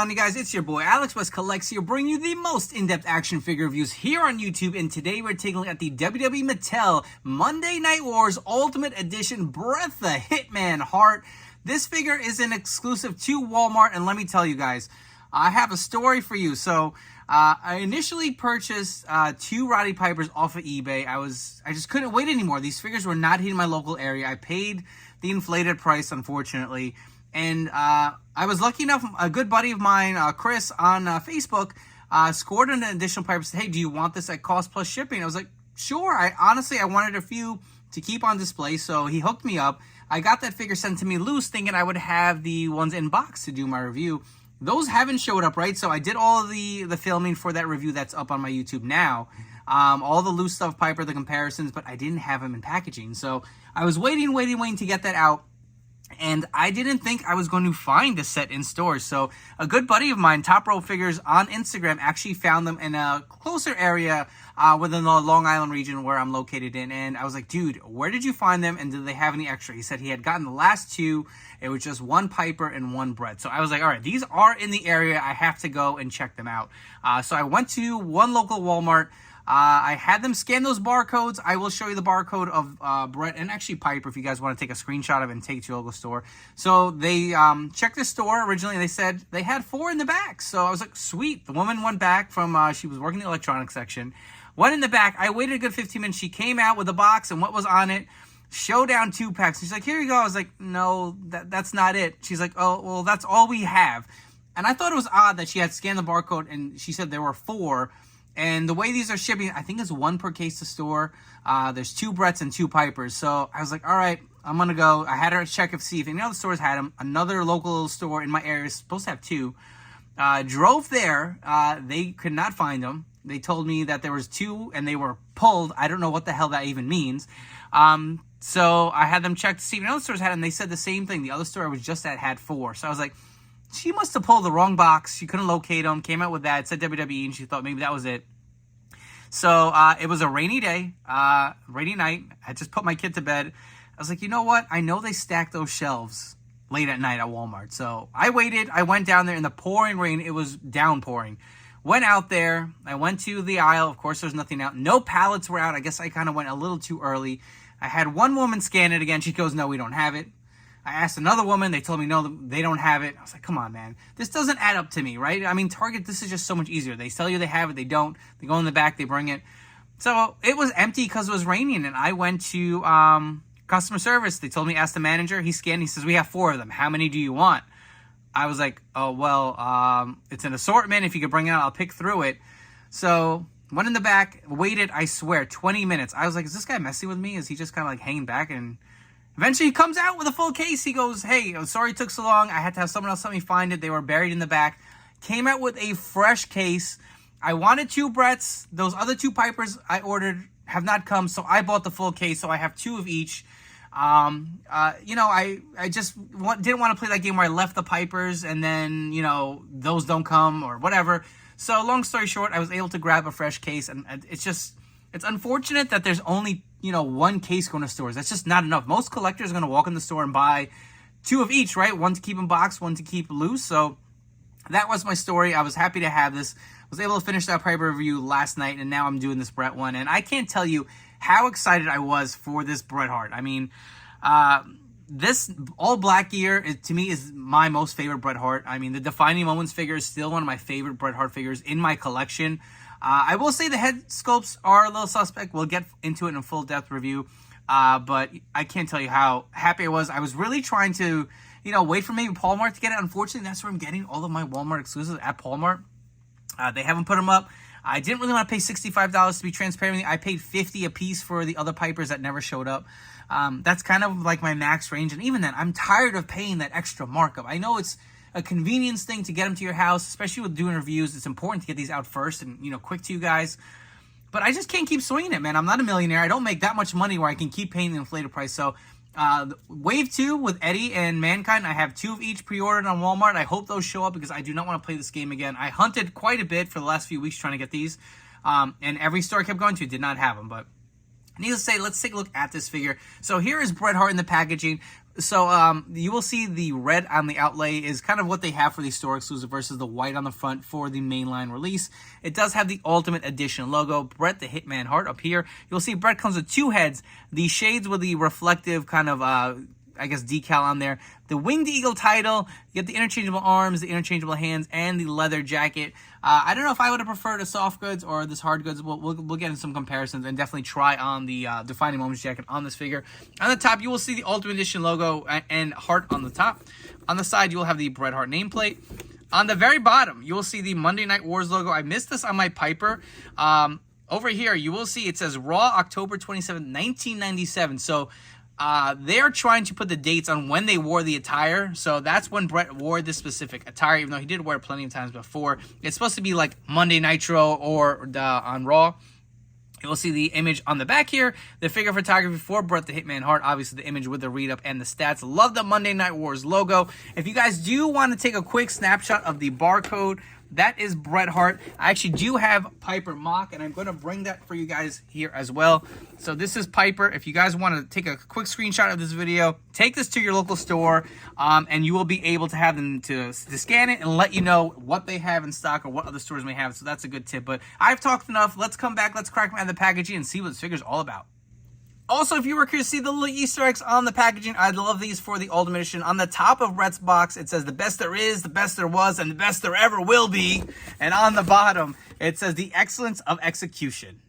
on, you guys? It's your boy Alex West Collects here, bringing you the most in-depth action figure reviews here on YouTube. And today we're taking a look at the WWE Mattel Monday Night Wars Ultimate Edition Bret the Hitman Hart. This figure is an exclusive to Walmart, and let me tell you guys, I have a story for you. So I initially purchased two Roddy Pipers off of eBay. I just couldn't wait anymore. These figures were not hitting my local area. I paid the inflated price, unfortunately. And I was lucky enough, a good buddy of mine, Chris, on Facebook, scored an additional pipe and said, hey, do you want this at cost plus shipping? I was like, sure. I wanted a few to keep on display, so he hooked me up. I got that figure sent to me loose, thinking I would have the ones in box to do my review. Those haven't showed up, right? So I did all of the filming for that review that's up on my YouTube now. All the loose stuff, Piper, the comparisons, but I didn't have them in packaging. So I was waiting to get that out. And I didn't think I was going to find a set in stores. So a good buddy of mine, Top Row Figures on Instagram, actually found them in a closer area within the Long Island region where I'm located in. And I was like, dude, where did you find them? And did they have any extra? He said he had gotten the last two. It was just one Piper and one Bret. So I was like, all right, these are in the area. I have to go and check them out. So I went to one local Walmart. I had them scan those barcodes. I will show you the barcode of Bret and actually Piper if you guys want to take a screenshot of it and take it to your local store. So they checked the store originally, and they said they had 4 in the back. So I was like, sweet. The woman went back from, she was working the electronics section, went in the back. I waited a good 15 minutes. She came out with a box and what was on it. Showdown 2-packs. She's like, here you go. I was like, no, that's not it. She's like, oh, well, that's all we have. And I thought it was odd that she had scanned the barcode and she said there were 4. And the way these are shipping, I think it's 1 per case to store. There's 2 Brets and 2 Pipers. So I was like, all right, I'm going to go. I had her check and see if any other stores had them. Another local store in my area is supposed to have 2. Drove there. They could not find them. They told me that there was 2 and they were pulled. I don't know what the hell that even means. So I had them check to see if any other stores had them. They said the same thing. The other store I was just at had 4. So I was like, she must have pulled the wrong box. She couldn't locate them. Came out with that. It said WWE, and she thought maybe that was it. So it was a rainy day, rainy night. I just put my kid to bed. I was like, you know what? I know they stack those shelves late at night at Walmart. So I waited. I went down there in the pouring rain. It was downpouring. Went out there. I went to the aisle. Of course, there's nothing out. No pallets were out. I guess I kind of went a little too early. I had one woman scan it again. She goes, no, we don't have it. I asked another woman. They told me, no, they don't have it. I was like, come on, man. This doesn't add up to me, right? I mean, Target, this is just so much easier. They tell you they have it. They don't. They go in the back. They bring it. So it was empty because it was raining, and I went to customer service. They told me, ask the manager. He scanned. He says, we have 4 of them. How many do you want? I was like, oh, well, it's an assortment. If you could bring it out, I'll pick through it. So went in the back, waited, I swear, 20 minutes. I was like, is this guy messing with me? Is he just kind of like hanging back? And eventually he comes out with a full case. He goes, hey, I'm sorry it took so long. I had to have someone else help me find it. They were buried in the back. Came out with a fresh case. I wanted 2 Brets. Those other 2 Pipers I ordered have not come, so I bought the full case, so I have 2 of each. You know, I just didn't want to play that game where I left the Pipers and then, you know, those don't come or whatever. So long story short, I was able to grab a fresh case, and it's unfortunate that there's only, you know, 1 case going to stores. That's just not enough. Most collectors are going to walk in the store and buy 2 of each, right? 1 to keep in box, 1 to keep loose. So that was my story. I was happy to have this. I was able to finish that Piper review last night, and now I'm doing this Bret one. And I can't tell you how excited I was for this Bret Hart. I mean, this all-black gear, to me, is my most favorite Bret Hart. I mean, the Defining Moments figure is still one of my favorite Bret Hart figures in my collection. I will say the head sculpts are a little suspect. We'll get into it in a full depth review. But I can't tell you how happy I was. I was really trying to, you know, wait for maybe Walmart to get it. Unfortunately, that's where I'm getting all of my Walmart exclusives, at Walmart. They haven't put them up. I didn't really want to pay $65 to be transparent with you. I paid $50 a piece for the other Pipers that never showed up. That's kind of like my max range. And even then, I'm tired of paying that extra markup. I know it's a convenience thing to get them to your house, especially with doing reviews. It's important to get these out first and, you know, quick to you guys. But I just can't keep swinging it, man. I'm not a millionaire. I don't make that much money where I can keep paying the inflated price. So Wave 2 with Eddie and Mankind, I have 2 of each pre-ordered on Walmart. I hope those show up because I do not want to play this game again. I hunted quite a bit for the last few weeks trying to get these. And every store I kept going to did not have them. But needless to say, let's take a look at this figure. So here is Bret Hart in the packaging. So you will see the red on the outlay is kind of what they have for the store exclusive versus the white on the front for the mainline release. It does have the Ultimate Edition logo, Bret the Hitman Hart up here. You'll see Bret comes with two heads, the shades with the reflective kind of I guess decal on there, the Winged Eagle title, you get the interchangeable arms, the interchangeable hands, and the leather jacket. I don't know if I would have preferred a soft goods or this hard goods. We'll get into some comparisons and definitely try on the Defining Moments jacket on this figure. On the top, you will see the Ultimate Edition logo and heart on the top. On the side, you will have the Bret Hart nameplate. On the very bottom, you will see the Monday Night Wars logo. I missed this on my Piper. Over here, you will see it says Raw October 27, 1997. So they're trying to put the dates on when they wore the attire. So that's when Bret wore this specific attire, even though he did wear it plenty of times before. It's supposed to be like Monday Nitro or on Raw. You will see the image on the back here, the figure photography for Bret the Hitman Hart, obviously the image with the read-up and the stats. Love the Monday Night Wars logo. If you guys do want to take a quick snapshot of the barcode, that is Bret Hart. I actually do have Piper Mock, and I'm going to bring that for you guys here as well. So this is Piper. If you guys want to take a quick screenshot of this video, take this to your local store, and you will be able to have them to scan it and let you know what they have in stock or what other stores may have. So that's a good tip. But I've talked enough. Let's come back. Let's crack the packaging and see what this figure's all about. Also, if you were curious to see the little Easter eggs on the packaging, I'd love these for the Ultimate Edition. On the top of Bret's box, it says the best there is, the best there was, and the best there ever will be. And on the bottom, it says the excellence of execution.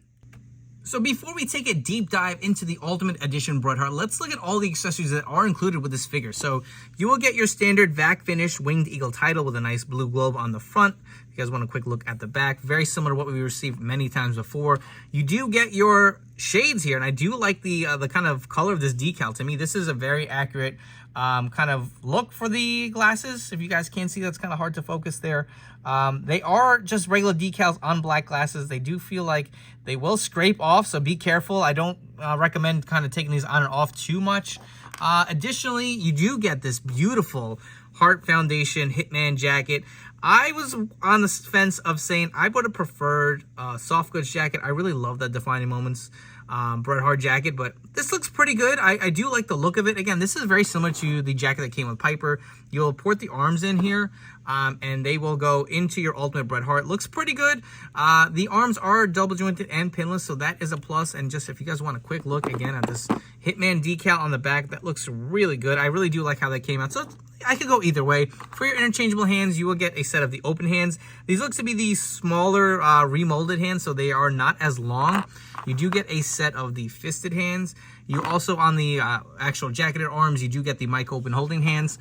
So before we take a deep dive into the Ultimate Edition Bret Hart, let's look at all the accessories that are included with this figure. So you will get your standard vac finish Winged Eagle title with a nice blue globe on the front. If you guys want a quick look at the back, very similar to what we received many times before. You do get your shades here, and I do like the kind of color of this decal. To me, this is a very accurate kind of look for the glasses. If you guys can't see, that's kind of hard to focus there. They are just regular decals on black glasses. They do feel like they will scrape off, so be careful. I don't recommend kind of taking these on and off too much. Additionally, you do get this beautiful Hart Foundation Hitman jacket. I was on the fence of saying I would have preferred a soft goods jacket. I really love that Defining Moments Bret Hart jacket, but this looks pretty good. I do like the look of it. Again, this is very similar to the jacket that came with Piper. You'll port the arms in here, and they will go into your Ultimate Bret Hart. Looks pretty good. The arms are double jointed and pinless, so that is a plus. And just if you guys want a quick look again at this Hitman decal on the back, that looks really good. I really do like how that came out. So I could go either way. For your interchangeable hands, you will get a set of the open hands. These look to be the smaller remolded hands, so they are not as long. You do get a set of the fisted hands. You also, on the actual jacketed arms, you do get the mic open holding hands.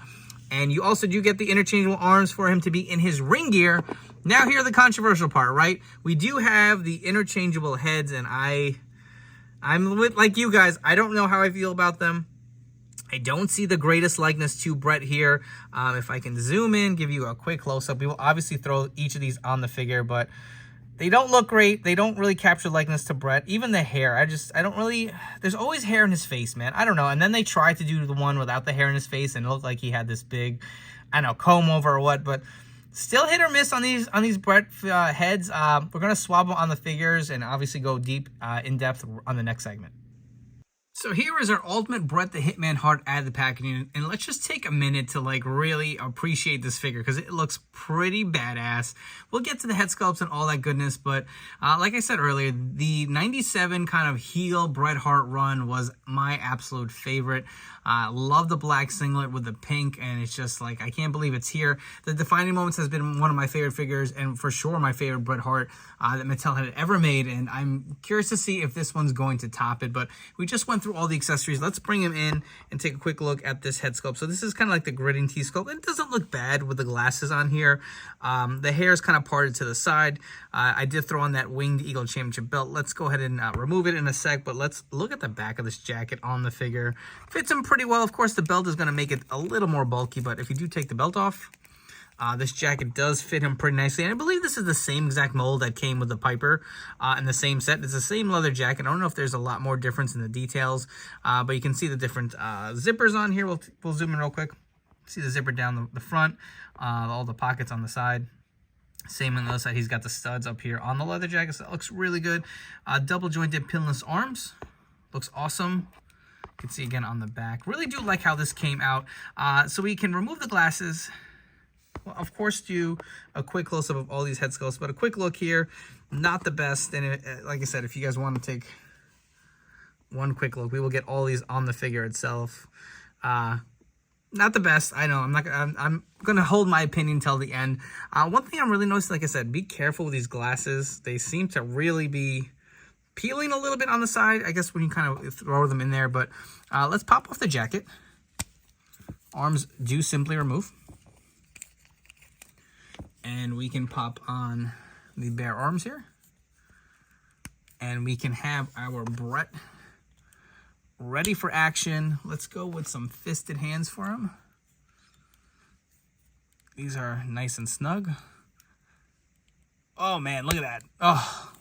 And you also do get the interchangeable arms for him to be in his ring gear. Now, here's the controversial part, right? We do have the interchangeable heads, and I'm like you guys. I don't know how I feel about them. I don't see the greatest likeness to Bret here. If I can zoom in, give you a quick close-up. We will obviously throw each of these on the figure, but they don't look great. They don't really capture likeness to Bret. Even the hair, I don't really, there's always hair in his face, man. I don't know. And then they tried to do the one without the hair in his face, and it looked like he had this big, I don't know, comb over or what, but still hit or miss on these Bret heads. We're going to swap them on the figures and obviously go deep, in depth on the next segment. So here is our Ultimate Bret the Hitman Hart out of the packaging, and let's just take a minute to like really appreciate this figure because it looks pretty badass. We'll get to the head sculpts and all that goodness, but like I said earlier, the 97 kind of heel Bret Hart run was my absolute favorite. Love the black singlet with the pink, and it's just like, I can't believe it's here. The Defining Moments has been one of my favorite figures, and for sure my favorite Bret Hart that Mattel had ever made, and I'm curious to see if this one's going to top it, but we just went through all the accessories. Let's bring him in and take a quick look at this head sculpt. So this is kind of like the gritting T sculpt. It doesn't look bad with the glasses on here. The hair is kind of parted to the side. I did throw on that Winged Eagle Championship belt. Let's go ahead and remove it in a sec, but let's look at the back of this jacket on the figure. Fits him pretty well. Of course, the belt is going to make it a little more bulky, but if you do take the belt off, this jacket does fit him pretty nicely. And I believe this is the same exact mold that came with the Piper in the same set. It's the same leather jacket. I don't know if there's a lot more difference in the details, but you can see the different zippers on here. We'll zoom in real quick. See the zipper down the front, all the pockets on the side. Same on the other side. He's got the studs up here on the leather jacket, so that looks really good. Double jointed pinless arms. Looks awesome. can see again on the back. Really do like how this came out. So we can remove the glasses. Well, of course, do a quick close-up of all these head sculpts, but a quick look here, not the best. And like I said, if you guys want to take one quick look, we will get all these on the figure itself. Not the best. I know. I'm gonna hold my opinion till the end. One thing I'm really noticing, like I said, be careful with these glasses. They seem to really be peeling a little bit on the side, I guess, when you kind of throw them in there. But let's pop off the jacket. Arms do simply remove. And we can pop on the bare arms here. And we can have our Bret ready for action. Let's go with some fisted hands for him. These are nice and snug. Oh man, look at that. Oh,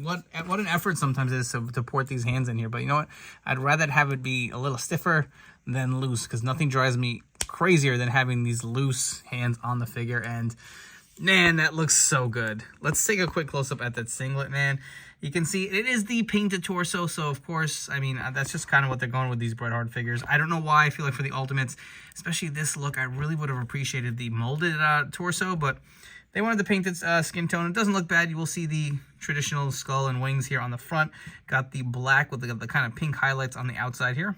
what an effort sometimes it is to port these hands in here. But you know what? I'd rather have it be a little stiffer than loose, because nothing drives me crazier than having these loose hands on the figure. And man, that looks so good. Let's take a quick close-up at that singlet, man. You can see it is the painted torso, so of course, I mean, that's just kind of what they're going with these Bret Hart figures. I don't know why. I feel like for the Ultimates, especially this look, I really would have appreciated the molded torso, but they wanted the painted skin tone. It doesn't look bad. You will see the traditional skull and wings here on the front. Got the black with the kind of pink highlights on the outside here.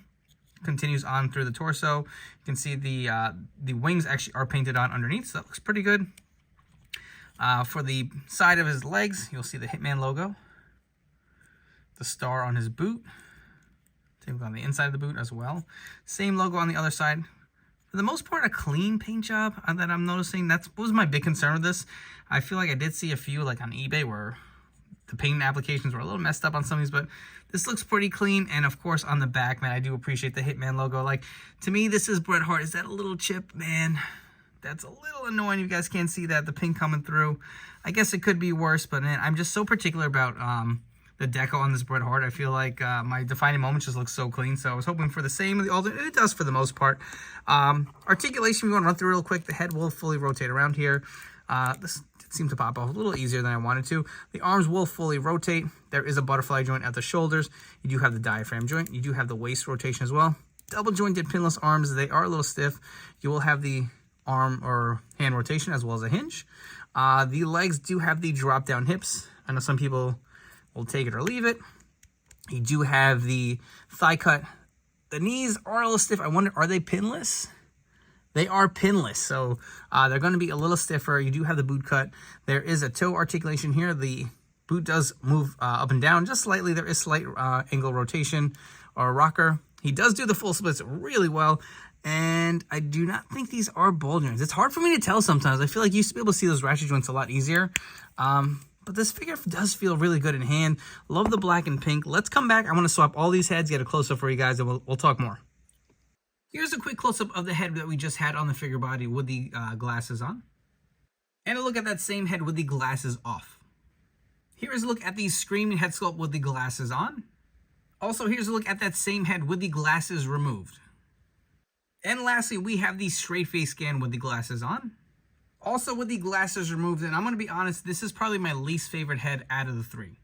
Continues on through the torso. You can see the wings actually are painted on underneath, so that looks pretty good. For the side of his legs, you'll see the Hitman logo. The star on his boot. Same on the inside of the boot as well. Same logo on the other side. For the most part, a clean paint job that I'm noticing. That was my big concern with this. I feel like I did see a few like on eBay where the paint applications were a little messed up on some of these, but this looks pretty clean. And of course, on the back, man, I do appreciate the Hitman logo. Like, to me, this is Bret Hart. Is that a little chip, man? That's a little annoying. You guys can't see that, the pink coming through. I guess it could be worse, but man, I'm just so particular about the deco on this Bret Hart. I feel like my defining moments just look so clean, so I was hoping for the same with the Ultimate, and it does for the most part. Articulation, we want to run through real quick. The head will fully rotate around here. This did seem to pop off a little easier than I wanted to. The arms will fully rotate. There is a butterfly joint at the shoulders. You do have the diaphragm joint. You do have the waist rotation as well. Double jointed pinless arms. They are a little stiff. You will have the arm or hand rotation as well as a hinge. The legs do have the drop down hips. I know some people will take it or leave it. You do have the thigh cut. The knees are a little stiff. I wonder, are they pinless? They are pinless, so they're going to be a little stiffer. You do have the boot cut. There is a toe articulation here. The boot does move up and down just slightly. There is slight angle rotation or rocker. He does do the full splits really well. And I do not think these are ball joints. It's hard for me to tell sometimes. I feel like you used to be able to see those ratchet joints a lot easier. But this figure does feel really good in hand. Love the black and pink. Let's come back. I want to swap all these heads, get a close-up for you guys, and we'll talk more. Here's a quick close-up of the head that we just had on the figure body with the glasses on. And a look at that same head with the glasses off. Here's a look at the screaming head sculpt with the glasses on. Also, here's a look at that same head with the glasses removed. And lastly, we have the straight face scan with the glasses on. Also with the glasses removed, and I'm going to be honest, this is probably my least favorite head out of the three.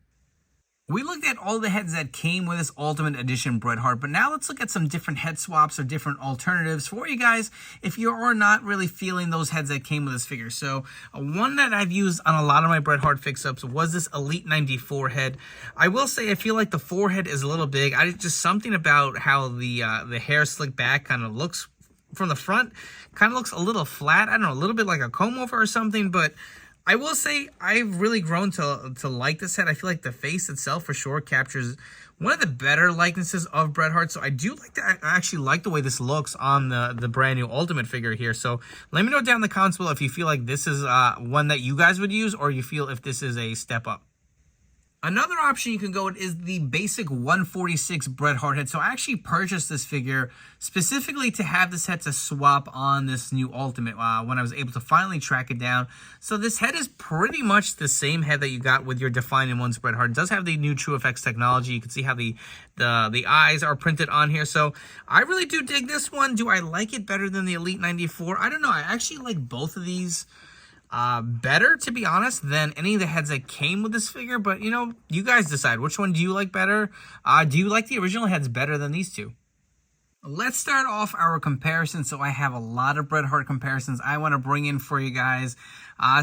We looked at all the heads that came with this Ultimate Edition Bret Hart, but now let's look at some different head swaps or different alternatives for you guys if you are not really feeling those heads that came with this figure. So one that I've used on a lot of my Bret Hart fix-ups was this Elite 94 head. I will say I feel like the forehead is a little big. Just something about how the hair slicked back kind of looks from the front, kind of looks a little flat. I don't know, a little bit like a comb over or something, but I will say I've really grown to like this head. I feel like the face itself for sure captures one of the better likenesses of Bret Hart. So I do like that. I actually like the way this looks on the brand new Ultimate figure here. So let me know down in the comments below if you feel like this is one that you guys would use, or you feel if this is a step up. Another option you can go with is the basic 146 Bret Hart head. So I actually purchased this figure specifically to have this head to swap on this new Ultimate when I was able to finally track it down. So this head is pretty much the same head that you got with your Defining Ones Bret Hart. It does have the new TrueFX technology. You can see how the eyes are printed on here. So I really do dig this one. Do I like it better than the Elite 94? I don't know. I actually like both of these better, to be honest, than any of the heads that came with this figure. But, you know, you guys decide. Which one do you like better? Do you like the original heads better than these two? Let's start off our comparison. So I have a lot of Bret Hart comparisons I want to bring in for you guys.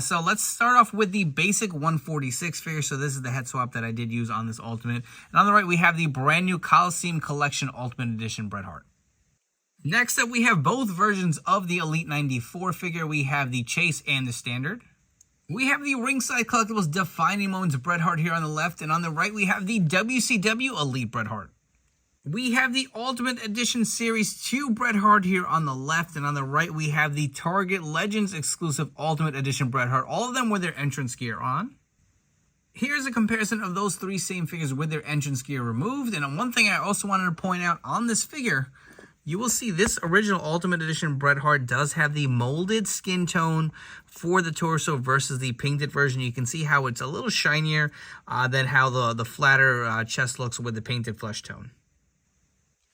So let's start off with the basic 146 figure. So this is the head swap that I did use on this Ultimate. And on the right, we have the brand new Coliseum Collection Ultimate Edition Bret Hart. Next up, we have both versions of the Elite 94 figure. We have the Chase and the Standard. We have the Ringside Collectibles Defining Moments Bret Hart here on the left. And on the right, we have the WCW Elite Bret Hart. We have the Ultimate Edition Series 2 Bret Hart here on the left, and on the right we have the Target Legends exclusive Ultimate Edition Bret Hart, all of them with their entrance gear on. Here's a comparison of those three same figures with their entrance gear removed, and one thing I also wanted to point out on this figure, you will see this original Ultimate Edition Bret Hart does have the molded skin tone for the torso versus the painted version. You can see how it's a little shinier than how the flatter chest looks with the painted flesh tone.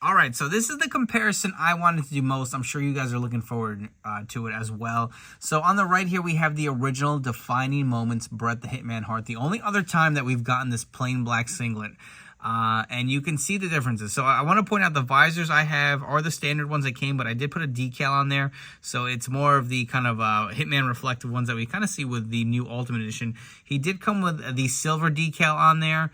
All right, so this is the comparison I wanted to do most. I'm sure you guys are looking forward to it as well. So on the right here, we have the original Defining Moments Bret the Hitman Hart. The only other time that we've gotten this plain black singlet. And you can see the differences. So I want to point out the visors I have are the standard ones that came, but I did put a decal on there. So it's more of the kind of Hitman reflective ones that we kind of see with the new Ultimate Edition. He did come with the silver decal on there.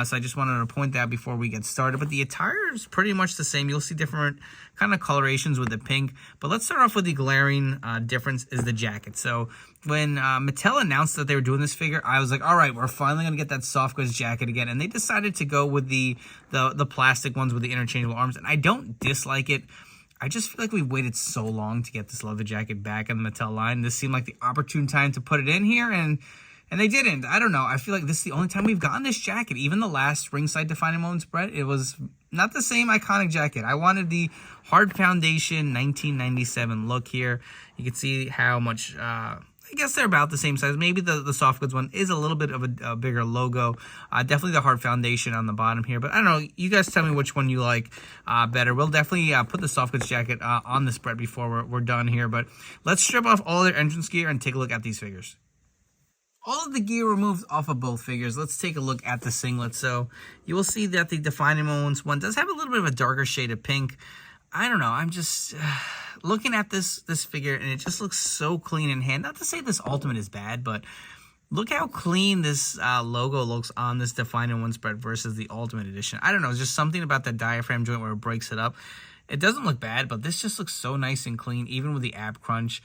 So I just wanted to point that before we get started. But the attire is pretty much the same. You'll see different kind of colorations with the pink. But let's start off with the glaring difference is the jacket. So when Mattel announced that they were doing this figure, I was like, all right, we're finally going to get that soft goods jacket again. And they decided to go with the plastic ones with the interchangeable arms. And I don't dislike it. I just feel like we waited so long to get this leather jacket back in the Mattel line. This seemed like the opportune time to put it in here, and they didn't. I don't know. I feel like this is the only time we've gotten this jacket. Even the last Ringside Defining Moments Bret, it was not the same iconic jacket. I wanted the Hard Foundation 1997 look here. You can see how much, I guess they're about the same size. Maybe the soft goods one is a little bit of a bigger logo. Definitely the Hard Foundation on the bottom here. But I don't know. You guys tell me which one you like better. We'll definitely put the soft goods jacket on this Bret before we're done here. But let's strip off all their entrance gear and take a look at these figures. All of the gear removed off of both figures. Let's take a look at the singlet. So you will see that the Defining Moments one does have a little bit of a darker shade of pink. I don't know. I'm just looking at this figure, and it just looks so clean in hand. Not to say this Ultimate is bad, but look how clean this logo looks on this Defining Moments Bret versus the Ultimate Edition. I don't know. It's just something about that diaphragm joint where it breaks it up. It doesn't look bad, but this just looks so nice and clean, even with the ab crunch.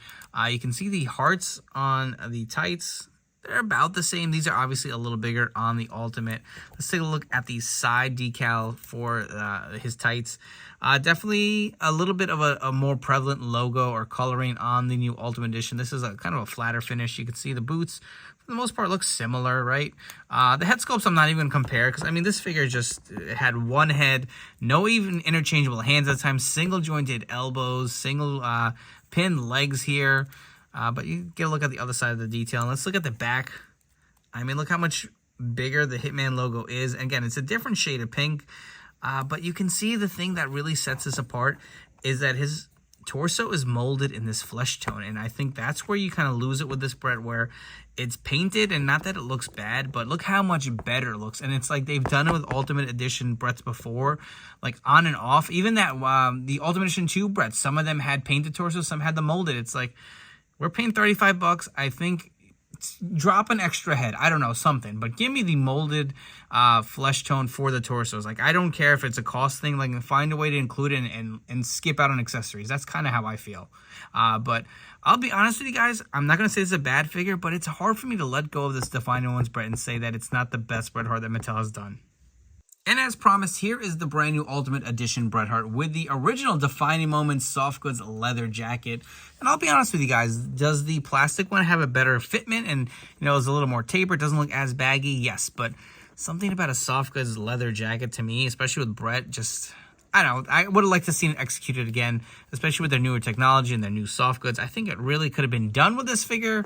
You can see the hearts on the tights. They're about the same. These are obviously a little bigger on the Ultimate. Let's take a look at the side decal for his tights. Definitely a little bit of a more prevalent logo or coloring on the new Ultimate Edition. This is a kind of a flatter finish. You can see the boots, for the most part, look similar, right? The head sculpts I'm not even going to compare because, I mean, this figure just had one head, no even interchangeable hands at the time, single jointed elbows, single pinned legs here. But you get a look at the other side of the detail. And let's look at the back. I mean, look how much bigger the Hitman logo is. And again, it's a different shade of pink. But you can see the thing that really sets this apart is that his torso is molded in this flesh tone. And I think that's where you kind of lose it with this Bret, where it's painted, and not that it looks bad, but look how much better it looks. And it's like they've done it with Ultimate Edition Brets before, like on and off. Even that the Ultimate Edition 2 Brets, some of them had painted torsos, some had the molded. It's like, we're paying $35. I think drop an extra head. I don't know, something. But give me the molded flesh tone for the torsos. Like, I don't care if it's a cost thing. Like, find a way to include it and skip out on accessories. That's kind of how I feel. But I'll be honest with you guys. I'm not going to say it's a bad figure, but it's hard for me to let go of this Defining Moments Bret and say that it's not the best Bret Hart that Mattel has done. And as promised, here is the brand new Ultimate Edition Bret Hart with the original Defining Moments soft goods leather jacket. And I'll be honest with you guys, does the plastic one have a better fitment and, you know, is a little more tapered, doesn't look as baggy? Yes, but something about a soft goods leather jacket to me, especially with Bret, just, I don't know, I would have liked to see it executed again, especially with their newer technology and their new soft goods. I think it really could have been done with this figure.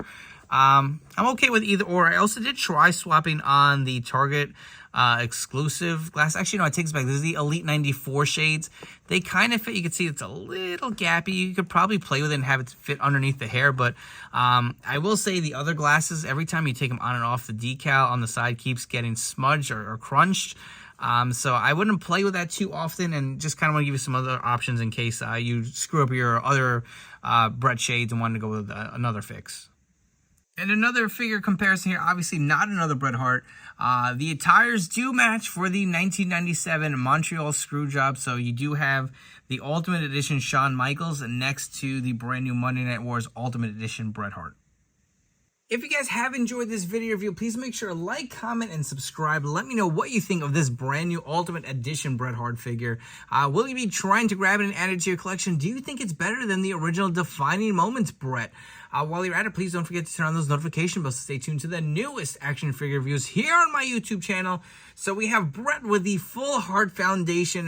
I'm okay with either or. I also did try swapping on the Target exclusive glass. Actually, no, I take this back. This is the Elite 94 shades. They kind of fit. You can see it's a little gappy. You could probably play with it and have it fit underneath the hair. But I will say the other glasses, every time you take them on and off, the decal on the side keeps getting smudged or crunched. So I wouldn't play with that too often, and just kind of want to give you some other options in case you screw up your other Bret shades and want to go with another fix. And another figure comparison here, obviously not another Bret Hart. The attires do match for the 1997 Montreal Screwjob, so you do have the Ultimate Edition Shawn Michaels next to the brand new Monday Night Wars Ultimate Edition Bret Hart. If you guys have enjoyed this video review, please make sure to like, comment, and subscribe. Let me know what you think of this brand new Ultimate Edition Bret Hart figure. Will you be trying to grab it and add it to your collection? Do you think it's better than the original Defining Moments Bret? While you're at it, please don't forget to turn on those notification bells to stay tuned to the newest action figure reviews here on my YouTube channel. So we have Bret with the full Hart Foundation.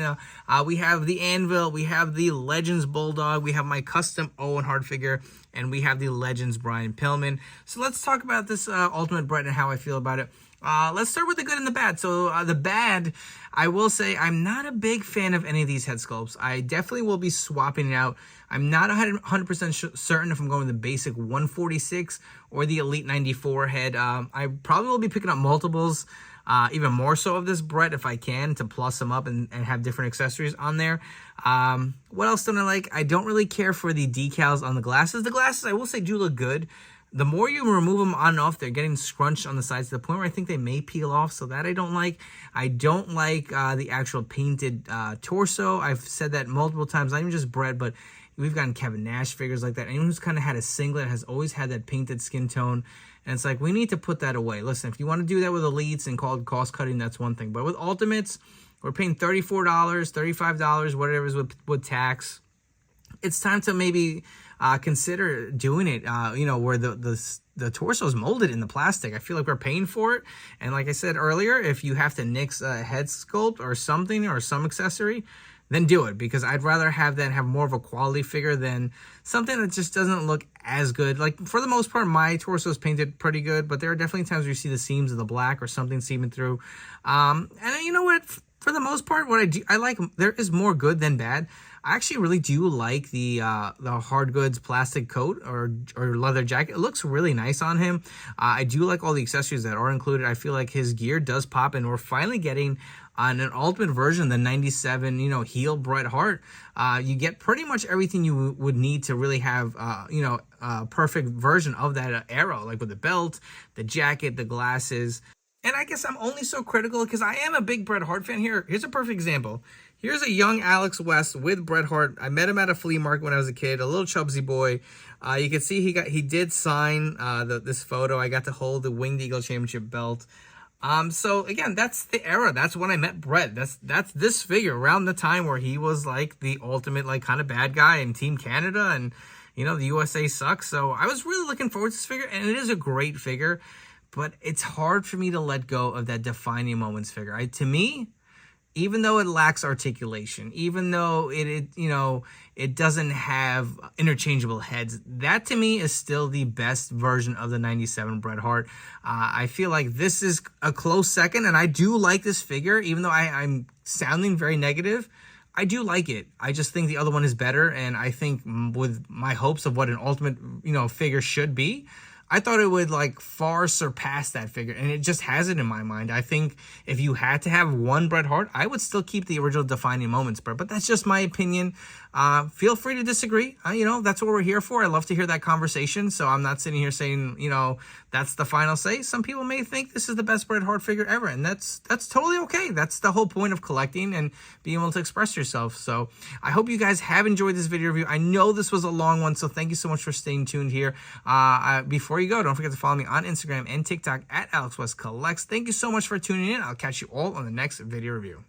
We have the Anvil. We have the Legends Bulldog. We have my custom Owen Hart figure. And we have the Legends Brian Pillman. So let's talk about this Ultimate Bret and how I feel about it. Let's start with the good and the bad. So the bad, I will say I'm not a big fan of any of these head sculpts. I definitely will be swapping it out. I'm not 100% certain if I'm going with the basic 146 or the Elite 94 head. I probably will be picking up multiples, even more so of this Bret if I can, to plus them up and have different accessories on there. What else don't I like? I don't really care for the decals on the glasses. The glasses, I will say, do look good. The more you remove them on and off, they're getting scrunched on the sides to the point where I think they may peel off, so that I don't like. I don't like the actual painted torso. I've said that multiple times, not even just Bret, but we've gotten Kevin Nash figures like that. Anyone who's kind of had a singlet has always had that painted skin tone, and it's like, we need to put that away. Listen, if you want to do that with Elites and call it cost cutting, that's one thing. But with Ultimates, we're paying $34, $35, whatever it is with tax. It's time to maybe consider doing it, where the torso is molded in the plastic. I feel like we're paying for it. And like I said earlier, if you have to nix a head sculpt or something or some accessory, then do it, because I'd rather have more of a quality figure than something that just doesn't look as good. Like, for the most part, my torso is painted pretty good, but there are definitely times where you see the seams of the black or something seeping through. And you know what? For the most part, I like, there is more good than bad. I actually really do like the hard goods plastic coat or leather jacket. It looks really nice on him. I do like all the accessories that are included. I feel like his gear does pop, and we're finally getting on an ultimate version, the 97, heel Bret Hart. You get pretty much everything you would need to really have, a perfect version of that arrow, like with the belt, the jacket, the glasses. And I guess I'm only so critical because I am a big Bret Hart fan. Here's a perfect example. Here's a young Alex West with Bret Hart. I met him at a flea market when I was a kid, a little chubsy boy. You can see he did sign this photo. I got to hold the Winged Eagle Championship belt. So again, that's the era. That's when I met Bret. That's this figure around the time where he was like the ultimate, like, kind of bad guy in Team Canada, and the USA sucks. So I was really looking forward to this figure, and it is a great figure. But it's hard for me to let go of that Defining Moments figure. To me, even though it lacks articulation, even though it doesn't have interchangeable heads, that to me is still the best version of the 97 Bret Hart. I feel like this is a close second, and I do like this figure, even though I'm sounding very negative. I do like it. I just think the other one is better, and I think with my hopes of what an ultimate figure should be, I thought it would far surpass that figure, and it just hasn't in my mind. I think if you had to have one Bret Hart, I would still keep the original Defining Moments Bret, but that's just my opinion. Feel free to disagree. That's what we're here for. I love to hear that conversation, so I'm not sitting here saying, that's the final say. Some people may think this is the best Bret Hart figure ever, and that's totally okay. That's the whole point of collecting and being able to express yourself. So I hope you guys have enjoyed this video review. I know this was a long one, so thank you so much for staying tuned here. Before you go, don't forget to follow me on Instagram and TikTok at AlexWestCollects. Thank you so much for tuning in. I'll catch you all on the next video review.